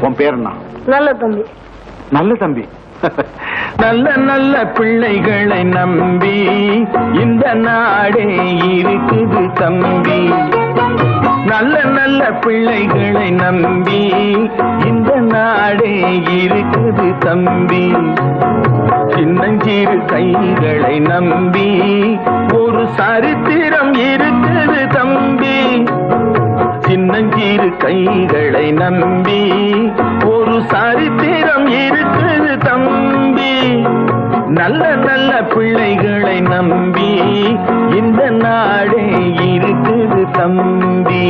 உன் பேர் என்ன? நல்ல தம்பி. நல்ல தம்பி. நல்ல நல்ல பிள்ளைகளை நம்பி இந்த நாடே இருக்குது தம்பி. நல்ல நல்ல பிள்ளைகளை நம்பி இந்த நாடே இருக்குது தம்பி. சின்னஞ்சிறு கைகளை நம்பி ஒரு சரித்திரம் இருக்குது தம்பி. சின்னஞ்சிறு கைகளை நம்பி ஒரு சரித்திரம் இருக்குது தம்பி. நல்ல நல்ல பிள்ளைகளை நம்பி இந்த நாடே இருக்குது தம்பி.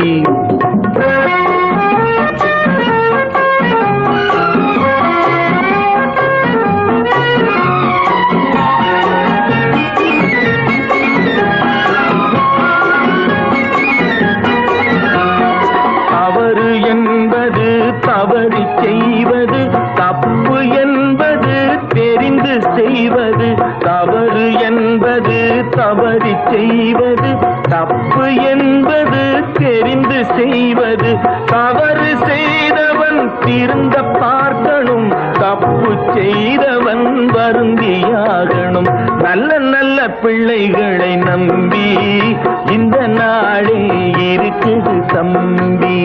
தவறு என்பது தவறு செய்வது, தப்பு என்பது தெரிந்து செய்வது. தவறு என்பது தவறு செய்வது, தப்பு என்பது தெரிந்து செய்வது. தவறு செய்தவன் திருந்த பார்க்கணும், தப்பு செய்தவன் வருந்தியாகணும். நல்ல நல்ல பிள்ளைகளை நம்பி இந்த நாடே இருக்குது தம்பி.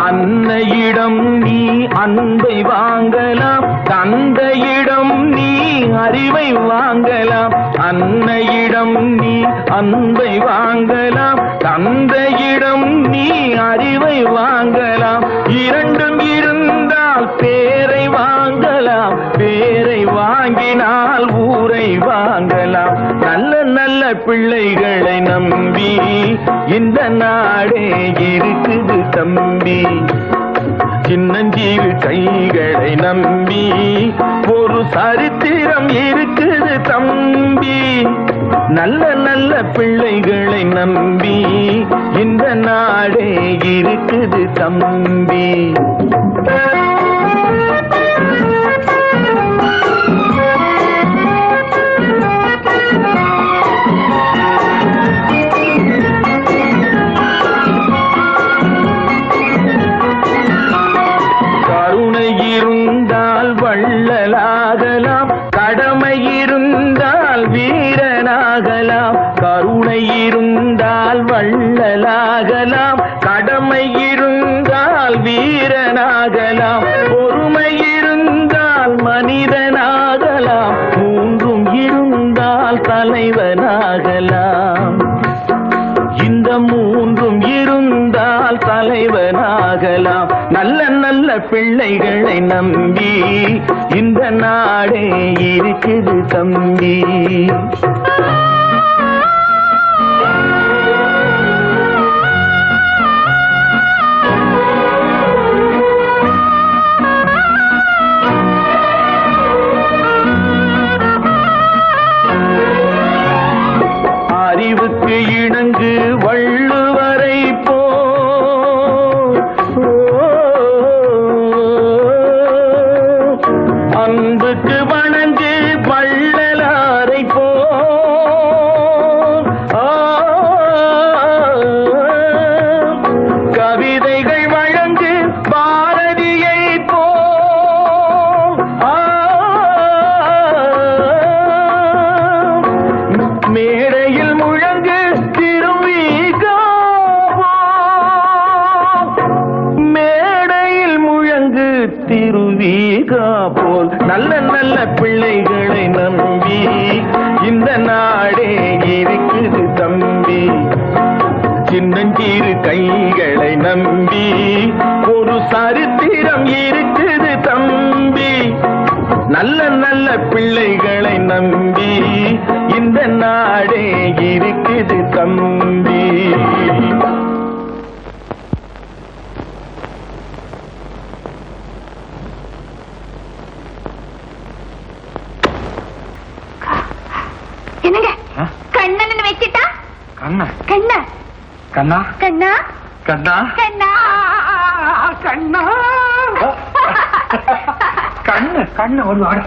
அன்னையிடம் நீ அன்பை வாங்கலாம், தந்தையிடம் நீ அறிவை வாங்கலாம். அன்னையிடம் நீ அன்பை வாங்கலாம், தந்தையிடம் நீ அறிவை வாங்கலாம். இரண்டும் இருந்தால் பேரை வாங்கலாம், பேரை வாங்கினால் ஊரை வாங்கலாம். நல்ல நல்ல பிள்ளைகளை நம்பி இந்த நாடே இருக்குது தம்பி. சின்னஞ்சிறு கைகளை நம்பி ஒரு சரித்திரம் இருக்குது தம்பி. நல்ல நல்ல பிள்ளைகளை நம்பி இந்த நாடே இருக்குது தம்பி. இருந்தால் வள்ளலாகலாம், கடமை இருந்தால் வீரனாகலாம். கருணை இருந்தால் வள்ளலாகலாம், கடமை இருந்தால் வீரனாகலாம். பொறுமை இருந்தால் மனிதனாகலாம், மூன்றும் இருந்தால் தலைவனாகலாம். இந்த மூன்றும் இருந்தால் தலைவனாகலாம். நல்ல நல்ல பிள்ளைகளை நம்பி இந்த நாடே இருக்குது தம்பி. அறிவுக்கு இணங்கு வள்ளுவரை போ, அன்புக்கு வணங்கு வள்ளலாரை போ. கவிதைகள் வழங்கு பாரதியை போ. மேடையில் முழங்கு திருவிகா, மேடையில் முழங்கு திருவிகா போல். நல்ல நல்ல பிள்ளைகளை நம்பி இந்த நாடே இருக்குது தம்பி. சின்னஞ்சிறு கைகளை நம்பி ஒரு சரித்திரம் இருக்குது தம்பி. நல்ல நல்ல பிள்ளைகளை நம்பி இந்த நாடே இருக்குது தம்பி. என்னங்க கண்ணன் வச்சுட்டா கண்ணா கண்ணா கண்ணா கண்ணா கண்ணா கண்ணா கண்ணா கண்ணு கண்ணு ஒரு வாட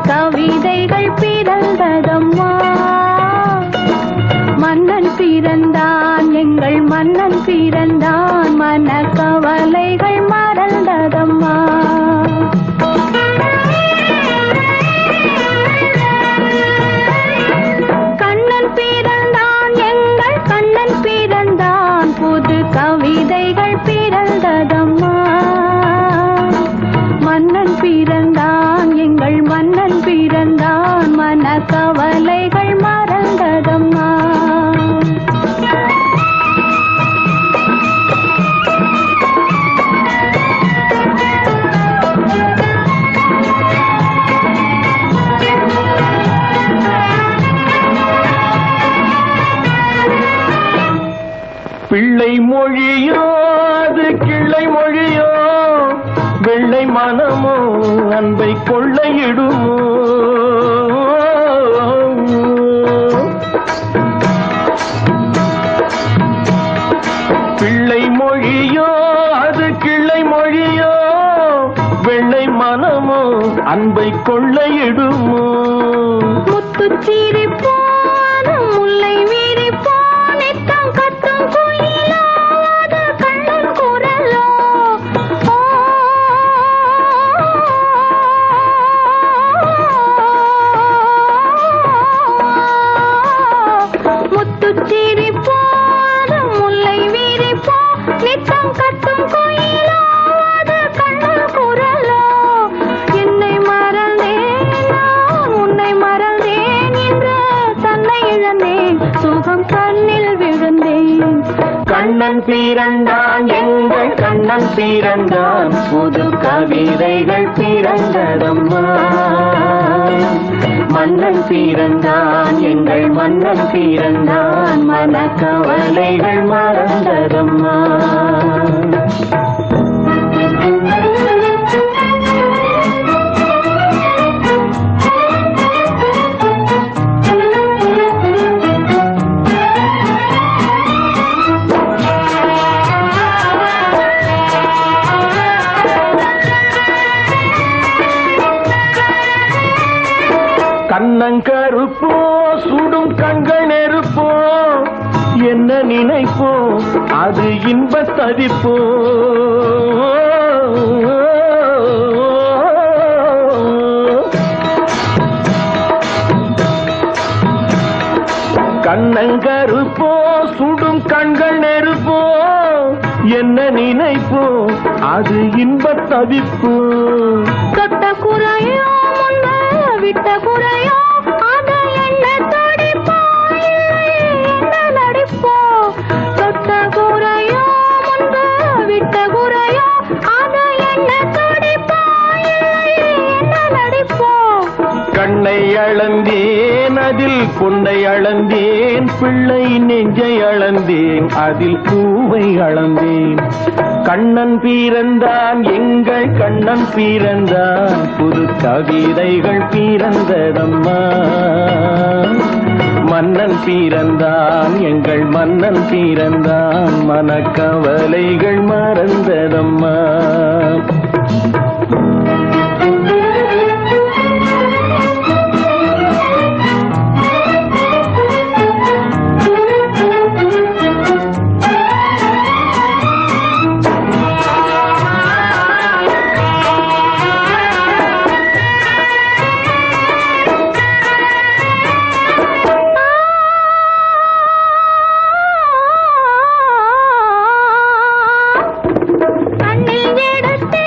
கவிதைகள் பிறந்ததம்மா மன்னன் பிறந்தான் எங்கள் மன்னன் பிறந்தான் மன கவலைகள் மறந்ததம்மா கண்ணன் பிறந்தான் எங்கள் கண்ணன் பிறந்தான் புது கவிதைகள் பிறந்ததம்மா மன்னன் பிறந்தான் எங்கள் மன்னன் பிறந்தான் மன கவலைகள் மறந்ததம்மா பிள்ளை மொழியோ அது கிள்ளை மொழியோ வெள்ளை மனமோ அன்பை கொள்ளையிடுமோ பிள்ளை மொழியோ அது கிள்ளை மொழியோ வெள்ளை மனமோ அன்பை கொள்ளையிடுமோ முத்துச்சீரி போன முல்லை வீரி போனித்தம் கத்தும் குயிலாத கண்ணன் குரலோ முத்துச்சீரி போன முல்லை வீரி போ நித்தம் கத்தும் குயிலாத கண்ணன் குரலோ என்னை மறந்தேன் நான் உன்னை மறந்தேன் என்று தன்னை இழந்தேன் சுகம் கண்ணில் விழுந்தேன் கண்ணன் பிறந்தான் எங்கள் கண்ணன் பிறந்தான் புது கவிதைகள் பிறந்ததம்மா மன்னன் பிறந்தான் எங்கள் மன்னன் பிறந்தான் மன கவலைகள் மறந்ததம்மா கண்ணங்கருப்போ சுடும் கண்கள் நெருப்போ என்ன நினைப்போ அது இன்பத் தவிப்போ கண்ணங்கருப்போ சுடும் கண்கள் நெருப்போ என்ன நினைப்போ அது இன்பத் தவிப்போ தொட்ட குறையோ முன்ன விட்ட குறையோ அத என்ன தடிப்போ என்ன நடிப்போ தொட்ட குறையோ முன்ப விட்ட குறையோ அத என்ன தடிப்போ என்ன நடிப்போ கண்ணை அளந்தேன் அதில் பொன்னை அளந்தேன் பிள்ளை நெஞ்சை அளந்தேன் அதில் பூவை அளந்தேன் கண்ணன் பிறந்தான் எங்கள் கண்ணன் பிறந்தான் புது கவிதைகள் பிறந்ததம்மா மன்னன் பிறந்தான் எங்கள் மன்னன் பிறந்தான் மனக்கவலைகள் மறந்ததம்மா கண்ணில் எடுத்தே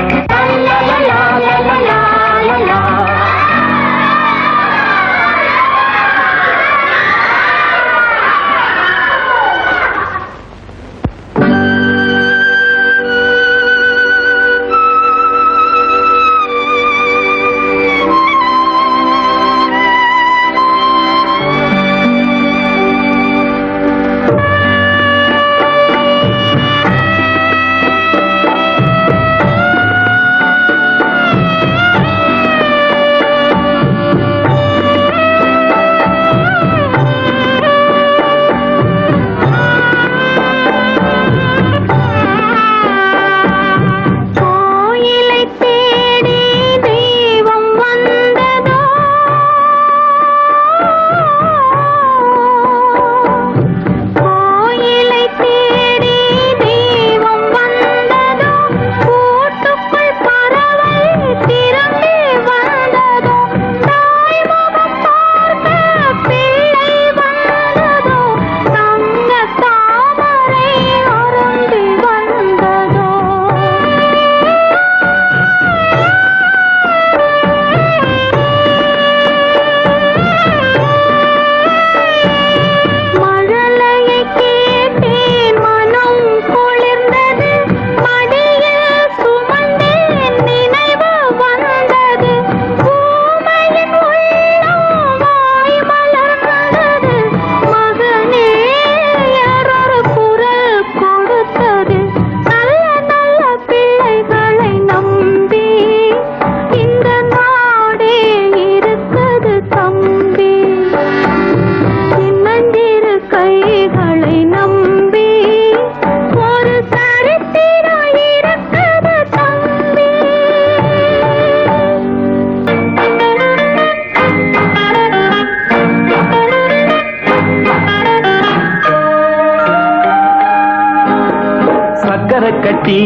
கட்டி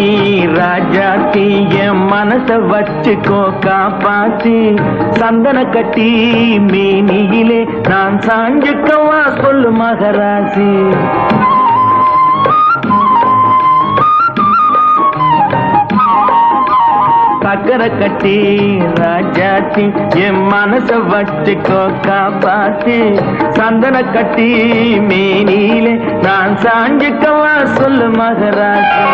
ராஜாத்தி என் மனச வச்சுக்கோ காப்பாத்தி சந்தன கட்டி மேனியிலே நான் சாஞ்சுக்கவா சொல்லு மகராசி சக்கரை கட்டி ராஜாத்தி என் மனச வச்சுக்கோ காப்பாத்தி சந்தன கட்டி மேனியிலே நான் சாஞ்சுக்கவா சொல்லு மகராசி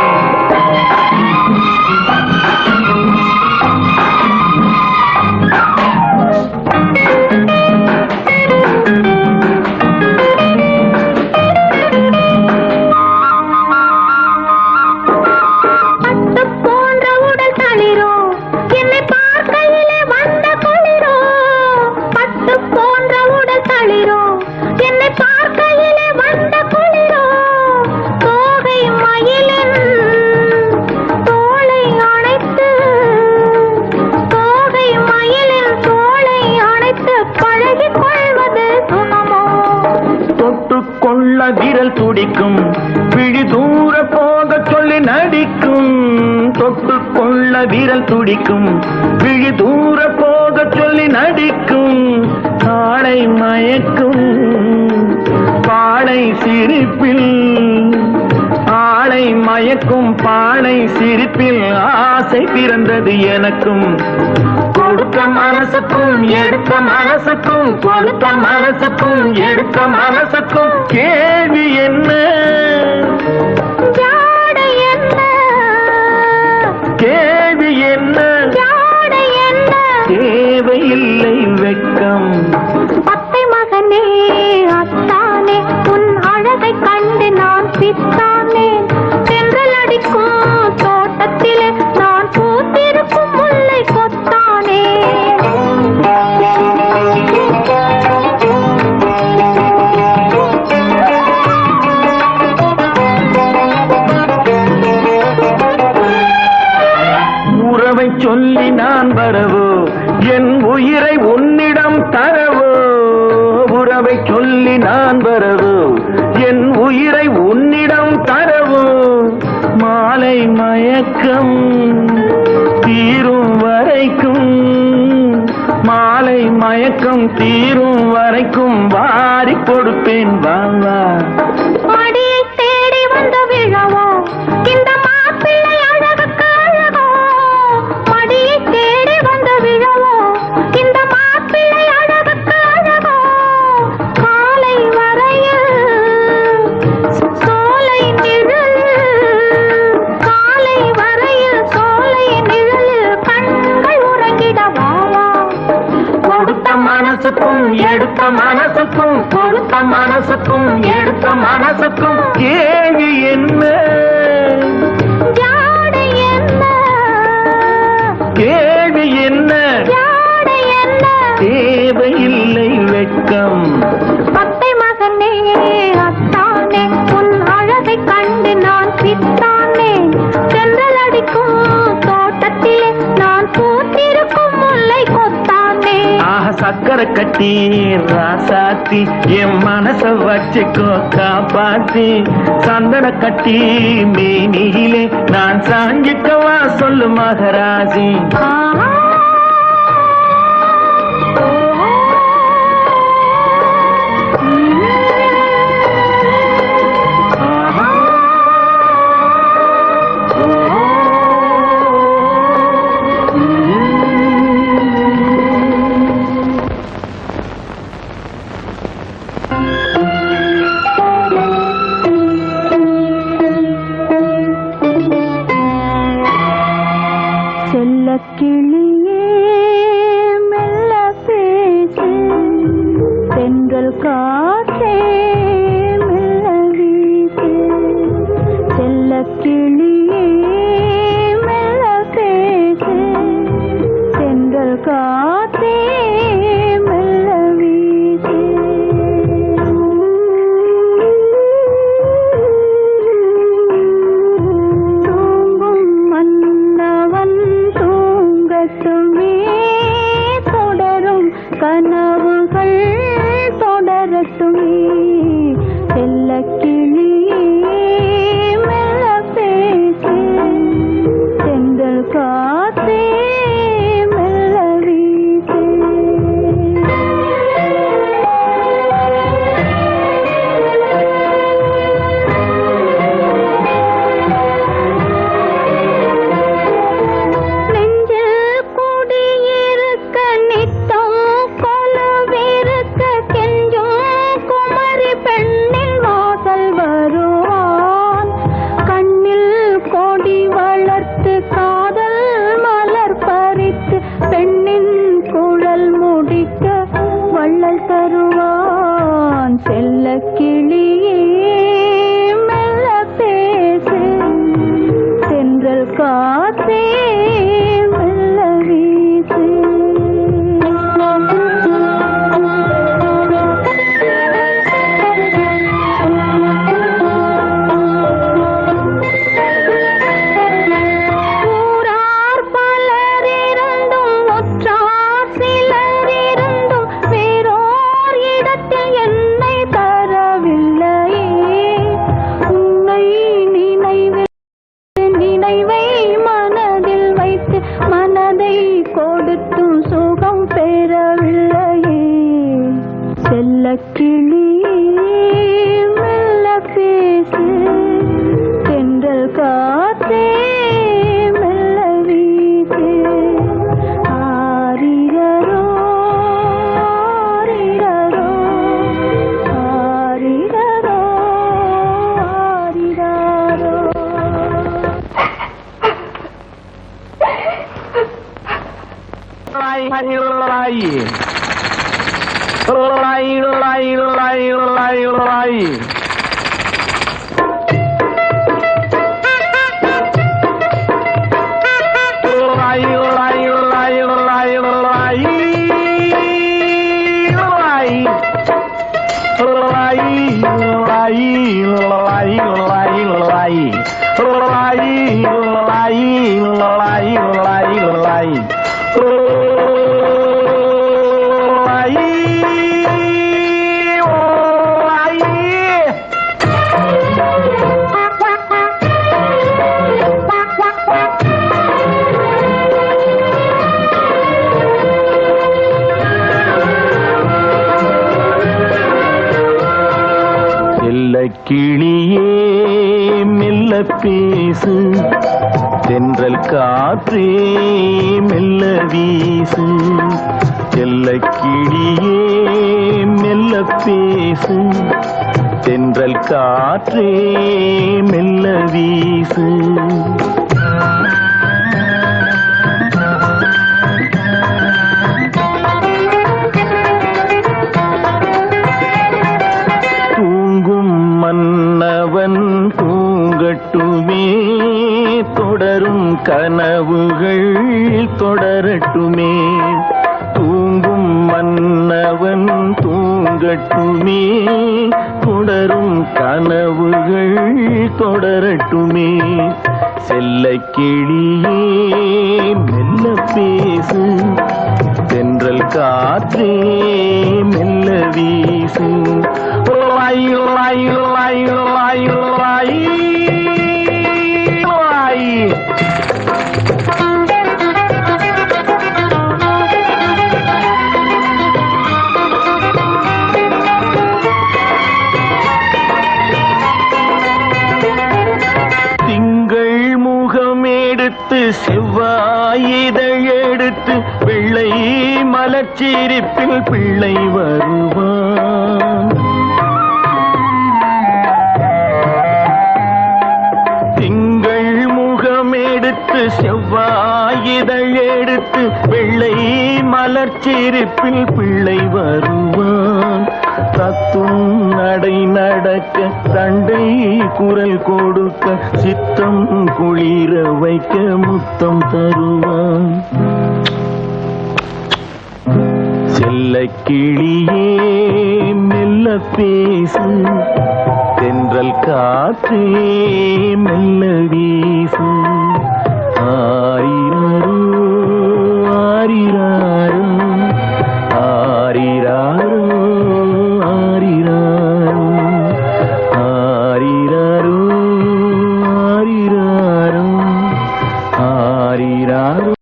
விரல் துடிக்கும் விழி தூர போக சொல்லி நடிக்கும் தொட்டு கொள்ள விரல் துடிக்கும் விழி தூர போக சொல்லி நடிக்கும் காளை மயக்கும் பாளை சிரிப்பில் ஆளை மயக்கும் பாளை சிரிப்பில் ஆசை பிறந்தது எனக்கும் கொடுத்த மனசுக்கும் எடுத்த மனசுக்கும் கொடுத்த மனசுக்கும் எடுத்த மனசுக்கும் கேள்வி என்ன கேள்வி என்ன தேவையில்லை வெட்கம் பத்தை மகனே அத்தானே உன் அழகை கண்டு நான் பித்தானே தென்றல் அடிக்கும் தோட்டத்திலே நான் பூத்திருக்கும் முல்லை கொத்தானே உறவை சொல்லி நான் வரவோ என் உயிரை உன்னிடம் தரவோ உறவை சொல்லி நான் வரவோ என் உயிரை உன்னிடம் தரவோ மாலை மயக்கம் தீரும் வரைக்கும் மாலை மயக்கம் தீரும் வரைக்கும் வாரி கொடுப்பேன் வாவா மடியை தேடி வந்த விழவோ இந்த மாப்பிள்ளை அழகுக்கு அழகோ மடியை தேடி வந்த விழவோ இந்த மாப்பிள்ளை அழகுக்கு அழகோ காலை வரையில் சோலை நிழல் காலை வரையில் சோலை நிழலில் கண்கள் உறங்கிடவாவா கொடுத்த மனசுக்கும் எடுத்த மனசுக்கும் கொடுத்த மனசுக்கும் எடுத்த மனசுக்கும் கேள்வி என்ன ஜாடை என்ன கேள்வி என்ன ஜாடை என்ன தேவையில்லை வெட்கம் பத்தை மகனே அத்தானே உன் அழகை கண்டு நான் பித்தானே தென்றல் அடிக்கும் தோட்டத்திலே நான் பூத்திருக்கும் முல்லை கொத்தானே ஆஹ சக்கரை கட்டி ராசாத்தி என் மனச வச்சுக்கோ காப்பாத்தி சந்தன கட்டி மேனியிலே நான் சாஞ்சிக்கவா சொல்லு மகராசி ஆஹா கிளியே மெல்ல பேசு தென்றல் காற்றே மெல்ல வீசு செல்ல கிளியே மெல்ல பேசு தென்றல் காற்றே மெல்ல வீசு தூங்கும் மன்னவன் தூங்கட்டுமே தொடரும் கனவுகள் தொடரட்டுமே செல்ல கிளியே மெல்ல பேசு வருவான் செல்லக் கிளியே மெல்ல பேசு தென்றல் காற்றே மெல்ல வீசு ஊரார் பலர் இருந்தும் ஒற்றார் சிலர் இருந்தும் வேறோர் இடத்தில் என்னை தரவில்லையே உன்னை நினைவை மனதில் வைத்து மனதை கொடுத்தும் சுகம் பெறவில்லையே செல்லக் கிளியே மெல்ல பேசு தென்றல் காற்றே மெல்ல வீசு ஆரிரரோ ஆரிரரோ ஆரிரரோ ஆரிரரோ கிளியே மெல்ல பேசு தென்றல் காற்றே மெல்ல வீசு செல்லக் கிளியே மெல்ல பேசு தென்றல் காற்றே மெல்ல வீசு மன்னவன் தூங்கட்டுமே தொடரும் கனவுகள் தொடரட்டுமே தூங்கும் மன்னவன் தூங்கட்டுமே தொடரும் கனவுகள் தொடரட்டுமே செல்லக் கிளியே மெல்ல பேசு தென்றல் காற்றே மெல்ல வீசு திங்கள் முகம் எடுத்து செவ்வாயிதழ் எடுத்து வெள்ளை மலர்ச்சிரிப்பில் பிள்ளை வருவான் திங்கள் முகம் எடுத்து செவ்வாயிதழ் எடுத்து வெள்ளை மலர்ச்சிரிப்பில் பிள்ளை வருவான் தத்தும் நடை நடக்க தண்டை குரல் கொடுக்க சித்தம் குளிர வைக்க முத்தம் தருவான் செல்லக் கிளியே மெல்ல பேசு தென்றல் காற்றே மெல்ல வீசு ஆரிரரோ ஆரிராரோ ஆரிராரோ ஆரிராரோ ஆரிராரோ ஆரிராரோ ஆரிராரோ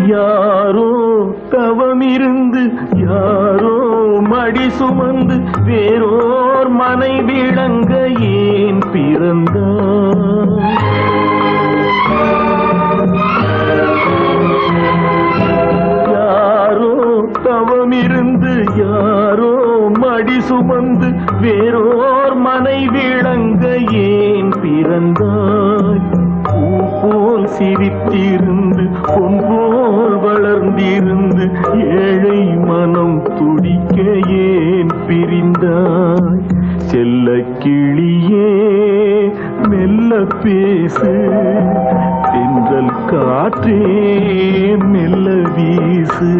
யாரோ தவமிருந்து யாரோ மடி சுமந்து வேறோர் மனை விளங்க ஏன் பிறந்தார் சுமந்து வேறோர் மனை விளங்க ஏன் பிறந்தாய்? பூ போல் சிரித்திருந்து பொன் போல் வளர்ந்திருந்து ஏழை மனம் துடிக்க ஏன் பிரிந்தாய்? செல்ல கிளியே மெல்ல பேசு, தென்றல் காற்றே மெல்ல வீசு.